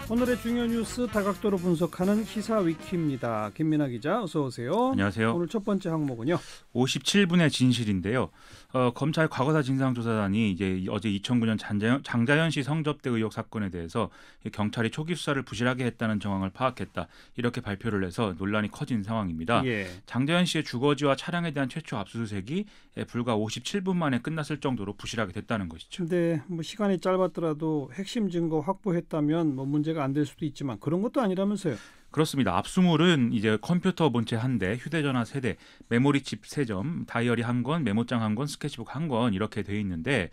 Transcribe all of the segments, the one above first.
오늘의 중요한 뉴스 다각도로 분석하는 시사위키입니다. 김민아 기자 어서 오세요. 안녕하세요. 오늘 첫 번째 항목은요. 57분의 진실인데요. 검찰 과거사 진상조사단이 이제 어제 2009년 장자연 씨 성접대 의혹 사건에 대해서 경찰이 초기 수사를 부실하게 했다는 정황을 파악했다. 이렇게 발표를 해서 논란이 커진 상황입니다. 예. 장자연 씨의 주거지와 차량에 대한 최초 압수수색이 불과 57분 만에 끝났을 정도로 부실하게 됐다는 것이죠. 근데 시간이 짧았더라도 핵심 증거 확보했다면 문제가 안 될 수도 있지만 그런 것도 아니라면서요. 그렇습니다. 압수물은 이제 컴퓨터 본체 1대, 휴대전화 3대, 메모리칩 3점, 다이어리 1권, 메모장 1권, 스케치북 1권 이렇게 돼 있는데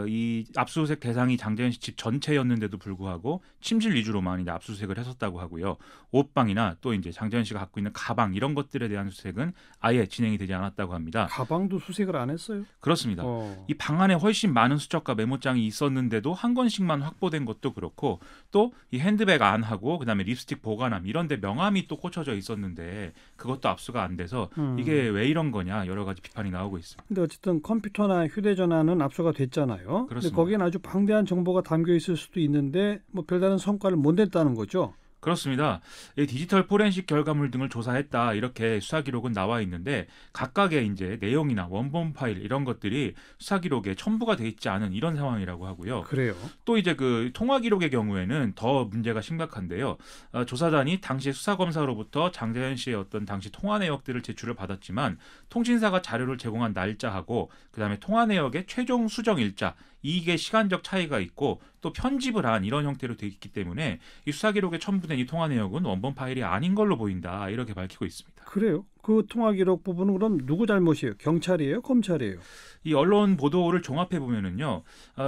이 압수수색 대상이 장자연 씨 집 전체였는데도 불구하고 침실 위주로만 이제 압수수색을 했었다고 하고요. 옷방이나 또 이제 장자연 씨가 갖고 있는 가방 이런 것들에 대한 수색은 아예 진행이 되지 않았다고 합니다. 가방도 수색을 안 했어요? 그렇습니다. 이 방 안에 훨씬 많은 수첩과 메모장이 있었는데도 한 권씩만 확보된 것도 그렇고 또 이 핸드백 안하고 그다음에 립스틱 보관함 이런 데 명함이 또 꽂혀져 있었는데 그것도 압수가 안 돼서 이게 왜 이런 거냐 여러 가지 비판이 나오고 있습니다. 근데 어쨌든 컴퓨터나 휴대전화는 압수가 됐잖아요. 그렇습니다. 근데 거기엔 아주 방대한 정보가 담겨 있을 수도 있는데 별다른 성과를 못 냈다는 거죠. 그렇습니다. 디지털 포렌식 결과물 등을 조사했다 이렇게 수사 기록은 나와 있는데 각각의 이제 내용이나 원본 파일 이런 것들이 수사 기록에 첨부가 돼 있지 않은 이런 상황이라고 하고요. 그래요. 또 이제 그 통화 기록의 경우에는 더 문제가 심각한데요. 조사단이 당시 수사 검사로부터 장자연 씨의 어떤 당시 통화 내역들을 제출을 받았지만 통신사가 자료를 제공한 날짜하고 그다음에 통화 내역의 최종 수정 일자 이게 시간적 차이가 있고 또 편집을 한 이런 형태로 되어 있기 때문에 이 수사 기록에 첨부된 이 통화 내역은 원본 파일이 아닌 걸로 보인다 이렇게 밝히고 있습니다. 그래요? 그 통화 기록 부분은 그럼 누구 잘못이에요? 경찰이에요? 검찰이에요? 이 언론 보도를 종합해 보면은요,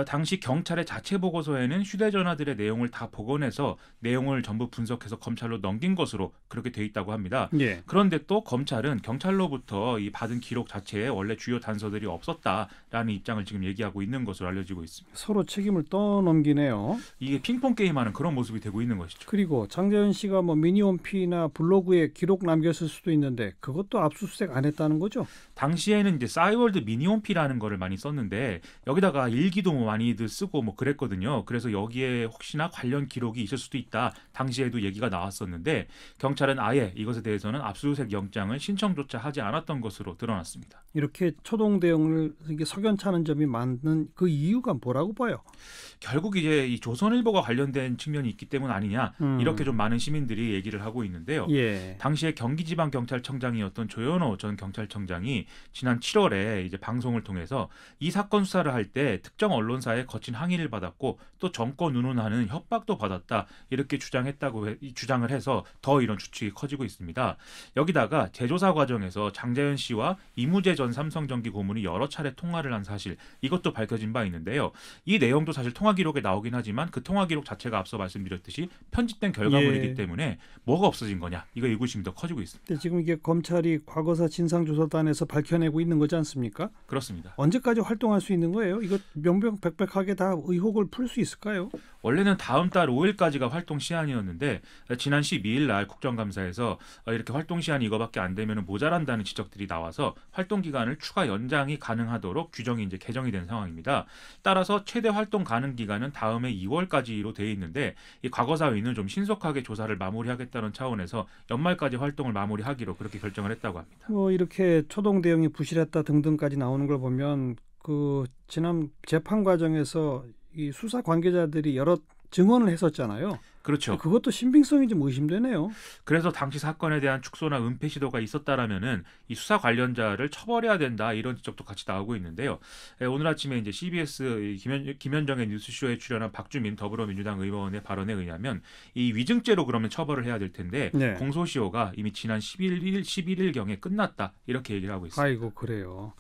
당시 경찰의 자체 보고서에는 휴대전화들의 내용을 다 복원해서 내용을 전부 분석해서 검찰로 넘긴 것으로 그렇게 돼 있다고 합니다. 예. 그런데 또 검찰은 경찰로부터 이 받은 기록 자체에 원래 주요 단서들이 없었다라는 입장을 지금 얘기하고 있는 것으로 알려지고 있습니다. 서로 책임을 떠넘기네요. 이게 핑퐁 게임하는 그런 모습이 되고 있는 것이죠. 그리고 장자연 씨가 미니홈피나 블로그에 기록 남겼을 수도 있는데 그것도 압수수색 안 했다는 거죠? 당시에는 이제 싸이월드 미니홈피라는 거를 많이 썼는데 여기다가 일기도 많이들 쓰고 그랬거든요. 그래서 여기에 혹시나 관련 기록이 있을 수도 있다. 당시에도 얘기가 나왔었는데 경찰은 아예 이것에 대해서는 압수수색 영장을 신청조차 하지 않았던 것으로 드러났습니다. 이렇게 초동 대응을 석연찮은 점이 많은 그 이유가 뭐라고 봐요? 결국 이제 이 조선일보가 관련된 측면이 있기 때문 아니냐 이렇게 좀 많은 시민들이 얘기를 하고 있는데요. 예. 당시에 경기지방경찰청장이었던 조현호 전 경찰청장이 지난 7월에 이제 방송을 통해서 이 사건 수사를 할 때 특정 언론사의 거친 항의를 받았고 또 정권 운운하는 협박도 받았다 이렇게 주장을 해서 더 이런 추측이 커지고 있습니다. 여기다가 재조사 과정에서 장자연 씨와 이무재 전 삼성전기 고문이 여러 차례 통화를 한 사실 이것도 밝혀진 바 있는데요. 이 내용도 사실 통화 기록에 나오긴 하지만 그 통화 기록 자체가 앞서 말씀드렸듯이 편집된 결과물이기 때문에 뭐가 없어진 거냐 이거 의구심이 더 커지고 있습니다. 근데 지금 이게 검찰이 과거사 진상조사단에서 밝혀내고 있는 거지 않습니까? 그렇습니다. 언제까지 활동할 수 있는 거예요? 이거 명명백백하게 다 의혹을 풀 수 있을까요? 원래는 다음 달 5일까지가 활동 시한이었는데 지난 12일 날 국정감사에서 이렇게 활동 시한이 이거밖에 안 되면 모자란다는 지적들이 나와서 활동 기간을 추가 연장이 가능하도록 규정이 이제 개정이 된 상황입니다. 따라서 최대 활동 가능 기간은 다음해 2월까지로 되어 있는데 이 과거사위는 좀 신속하게 조사를 마무리하겠다는 차원에서 연말까지 활동을 마무리하기로 그렇게 결정을 했다고 합니다. 이렇게 초동 대응이 부실했다 등등까지 나오는 걸 보면 그 지난 재판 과정에서 이 수사 관계자들이 여러 증언을 했었잖아요. 그렇죠. 그것도 신빙성이 좀 의심되네요. 그래서 당시 사건에 대한 축소나 은폐 시도가 있었다라면은 이 수사 관련자를 처벌해야 된다 이런 지적도 같이 나오고 있는데요. 오늘 아침에 이제 CBS 김현정의 뉴스쇼에 출연한 박주민 더불어민주당 의원의 발언에 의하면 이 위증죄로 그러면 처벌을 해야 될 텐데 네. 공소시효가 이미 지난 11일경에 끝났다 이렇게 얘기를 하고 있습니다. 아이고 그래요.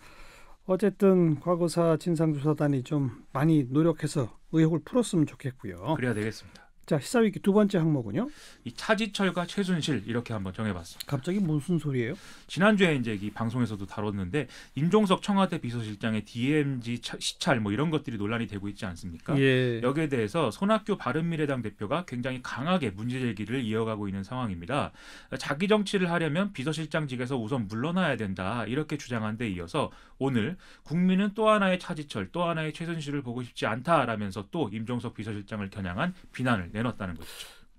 어쨌든 과거사 진상조사단이 좀 많이 노력해서 의혹을 풀었으면 좋겠고요. 그래야 되겠습니다. 자, 시사위키 두 번째 항목은요? 이 차지철과 최순실 이렇게 한번 정해봤습니다. 갑자기 무슨 소리예요? 지난주에 이제 이 방송에서도 다뤘는데 임종석 청와대 비서실장의 DMZ 시찰 이런 것들이 논란이 되고 있지 않습니까? 예. 여기에 대해서 손학규 바른미래당 대표가 굉장히 강하게 문제 제기를 이어가고 있는 상황입니다. 자기 정치를 하려면 비서실장직에서 우선 물러나야 된다 이렇게 주장한 데 이어서 오늘 국민은 또 하나의 차지철 또 하나의 최순실을 보고 싶지 않다라면서 또 임종석 비서실장을 겨냥한 비난을 내놨다는 거죠.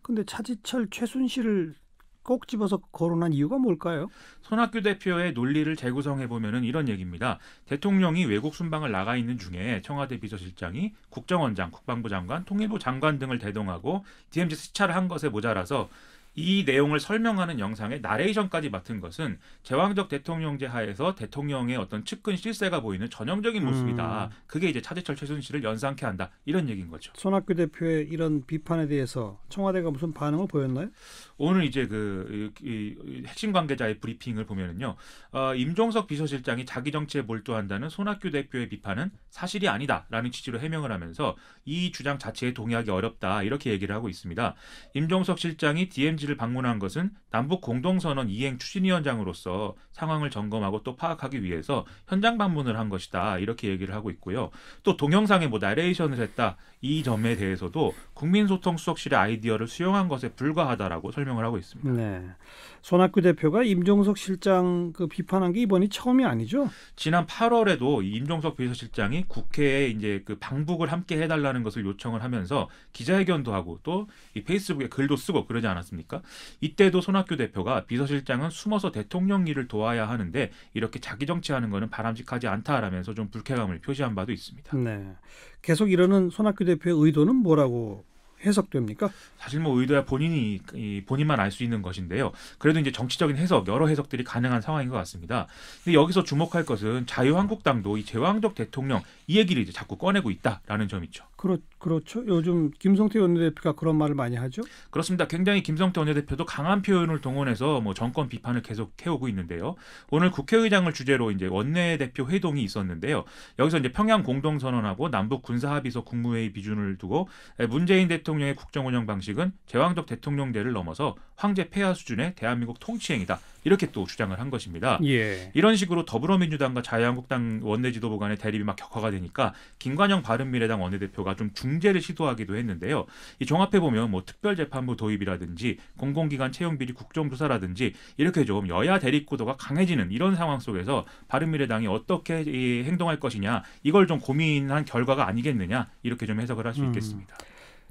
근데 차지철 최순실을 꼭 집어서 거론한 이유가 뭘까요? 손학규 대표의 논리를 재구성해 보면은 이런 얘기입니다. 대통령이 외국 순방을 나가 있는 중에 청와대 비서실장이 국정원장, 국방부 장관, 통일부 장관 등을 대동하고 DMZ 수차를 한 것에 모자라서 이 내용을 설명하는 영상의 나레이션까지 맡은 것은 제왕적 대통령제 하에서 대통령의 어떤 측근 실세가 보이는 전형적인 모습이다. 그게 이제 차지철 최순실을 연상케 한다. 이런 얘기인 거죠. 손학규 대표의 이런 비판에 대해서 청와대가 무슨 반응을 보였나요? 오늘 이제 이 핵심 관계자의 브리핑을 보면은요, 임종석 비서실장이 자기 정치에 몰두한다는 손학규 대표의 비판은 사실이 아니다라는 취지로 해명을 하면서 이 주장 자체에 동의하기 어렵다 이렇게 얘기를 하고 있습니다. 임종석 실장이 DMZ를 방문한 것은 남북 공동선언 이행 추진위원장으로서 상황을 점검하고 또 파악하기 위해서 현장 방문을 한 것이다 이렇게 얘기를 하고 있고요. 또 동영상에 뭐 나레이션을 했다 이 점에 대해서도 국민소통수석실의 아이디어를 수용한 것에 불과하다라고 설명을 하고 있습니다. 네. 손학규 대표가 임종석 실장 비판한 게 이번이 처음이 아니죠? 지난 8월에도 임종석 비서실장이 국회에 이제 그 방북을 함께 해달라는 것을 요청을 하면서 기자회견도 하고 또 이 페이스북에 글도 쓰고 그러지 않았습니까? 이때도 손학규 대표가 비서실장은 숨어서 대통령 일을 도와야 하는데 이렇게 자기 정치하는 것은 바람직하지 않다라면서 좀 불쾌감을 표시한 바도 있습니다. 네. 계속 이러는 손학규 대표의 의도는 뭐라고 해석됩니까? 사실 뭐 의도야 본인만 알 수 있는 것인데요. 그래도 이제 정치적인 해석, 여러 해석들이 가능한 상황인 것 같습니다. 근데 여기서 주목할 것은 자유한국당도 이 제왕적 대통령 이 얘기를 이제 자꾸 꺼내고 있다라는 점이죠. 그렇죠. 요즘 김성태 원내대표가 그런 말을 많이 하죠. 그렇습니다. 굉장히 김성태 원내대표도 강한 표현을 동원해서 뭐 정권 비판을 계속 해오고 있는데요. 오늘 국회의장을 주제로 이제 원내대표 회동이 있었는데요. 여기서 이제 평양 공동선언하고 남북 군사합의서 국무회의 비준을 두고 문재인 대통령의 국정운영 방식은 제왕적 대통령제를 넘어서 황제 폐하 수준의 대한민국 통치행위다. 이렇게 또 주장을 한 것입니다. 예. 이런 식으로 더불어민주당과 자유한국당 원내지도부 간의 대립이 막 격화가 되니까 김관영 바른미래당 원내대표가 좀 중재를 시도하기도 했는데요. 이 종합해 보면 뭐 특별재판부 도입이라든지 공공기관 채용비리 국정조사라든지 이렇게 좀 여야 대립 구도가 강해지는 이런 상황 속에서 바른미래당이 어떻게 행동할 것이냐 이걸 좀 고민한 결과가 아니겠느냐 이렇게 좀 해석을 할 수 있겠습니다.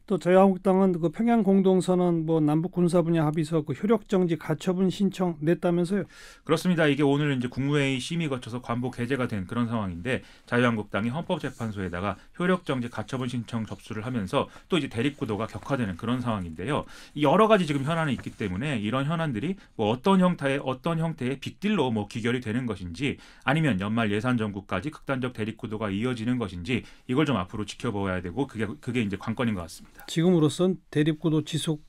또 자유한국당은 그 평양 공동선언 남북 군사 분야 합의서 효력 정지 가처분 신청 냈다면서요? 그렇습니다. 이게 오늘 이제 국무회의 심의 거쳐서 관보 게재가 된 그런 상황인데 자유한국당이 헌법재판소에다가 효력 정지 가처분 신청 접수를 하면서 또 이제 대립 구도가 격화되는 그런 상황인데요. 여러 가지 지금 현안이 있기 때문에 이런 현안들이 뭐 어떤 형태의 빅딜로 뭐 귀결이 되는 것인지 아니면 연말 예산 전국까지 극단적 대립 구도가 이어지는 것인지 이걸 좀 앞으로 지켜봐야 되고 그게 이제 관건인 것 같습니다. 지금으로선 대립구도 지속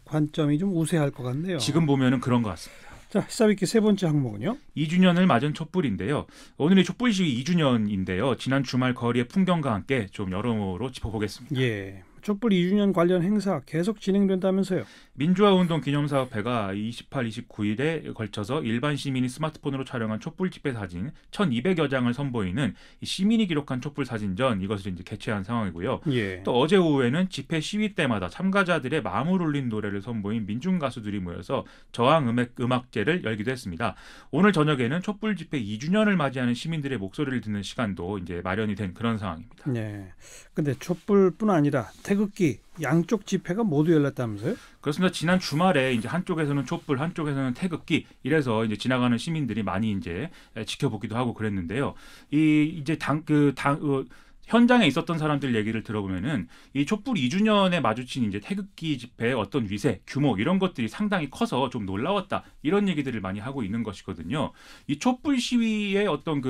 관점이 좀 우세할 것 같네요. 지금 보면은 그런 것 같습니다. 자, 시사위키 세 번째 항목은요. 2주년을 맞은 촛불인데요. 오늘이 촛불 시위 2주년인데요. 지난 주말 거리의 풍경과 함께 좀 여러모로 짚어보겠습니다. 예. 촛불 2주년 관련 행사 계속 진행된다면서요? 민주화운동 기념사업회가 28, 29일에 걸쳐서 일반 시민이 스마트폰으로 촬영한 촛불 집회 사진 1,200여 장을 선보이는 시민이 기록한 촛불 사진전 이것을 이제 개최한 상황이고요. 예. 또 어제 오후에는 집회 시위 때마다 참가자들의 마음을 울린 노래를 선보인 민중 가수들이 모여서 저항 음악제를 열기도 했습니다. 오늘 저녁에는 촛불 집회 2주년을 맞이하는 시민들의 목소리를 듣는 시간도 이제 마련이 된 그런 상황입니다. 네. 근데 촛불뿐 아니라 태극기 양쪽 집회가 모두 열렸다면서요? 그렇습니다. 지난 주말에 이제 한쪽에서는 촛불, 한쪽에서는 태극기 이래서 이제 지나가는 시민들이 많이 이제 지켜보기도 하고 그랬는데요. 현장에 있었던 사람들 얘기를 들어보면은 이 촛불 2주년에 마주친 이제 태극기 집회의 어떤 위세, 규모 이런 것들이 상당히 커서 좀 놀라웠다 이런 얘기들을 많이 하고 있는 것이거든요. 이 촛불 시위의 어떤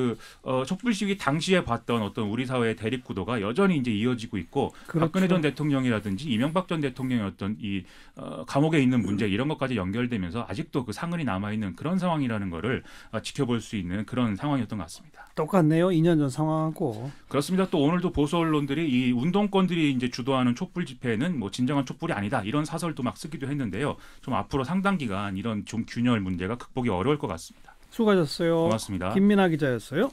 촛불 시위 당시에 봤던 어떤 우리 사회의 대립 구도가 여전히 이제 이어지고 있고 그렇죠. 박근혜 전 대통령이라든지 이명박 전 대통령의 어떤 이 감옥에 있는 문제 이런 것까지 연결되면서 아직도 그 상흔이 남아 있는 그런 상황이라는 거를 지켜볼 수 있는 그런 상황이었던 것 같습니다. 똑같네요. 2년 전 상황하고. 그렇습니다. 또 오늘도 보수 언론들이 이 운동권들이 이제 주도하는 촛불 집회는 뭐 진정한 촛불이 아니다 이런 사설도 막 쓰기도 했는데요. 좀 앞으로 상당 기간 이런 좀 균열 문제가 극복이 어려울 것 같습니다. 수고하셨어요. 고맙습니다. 김민아 기자였어요.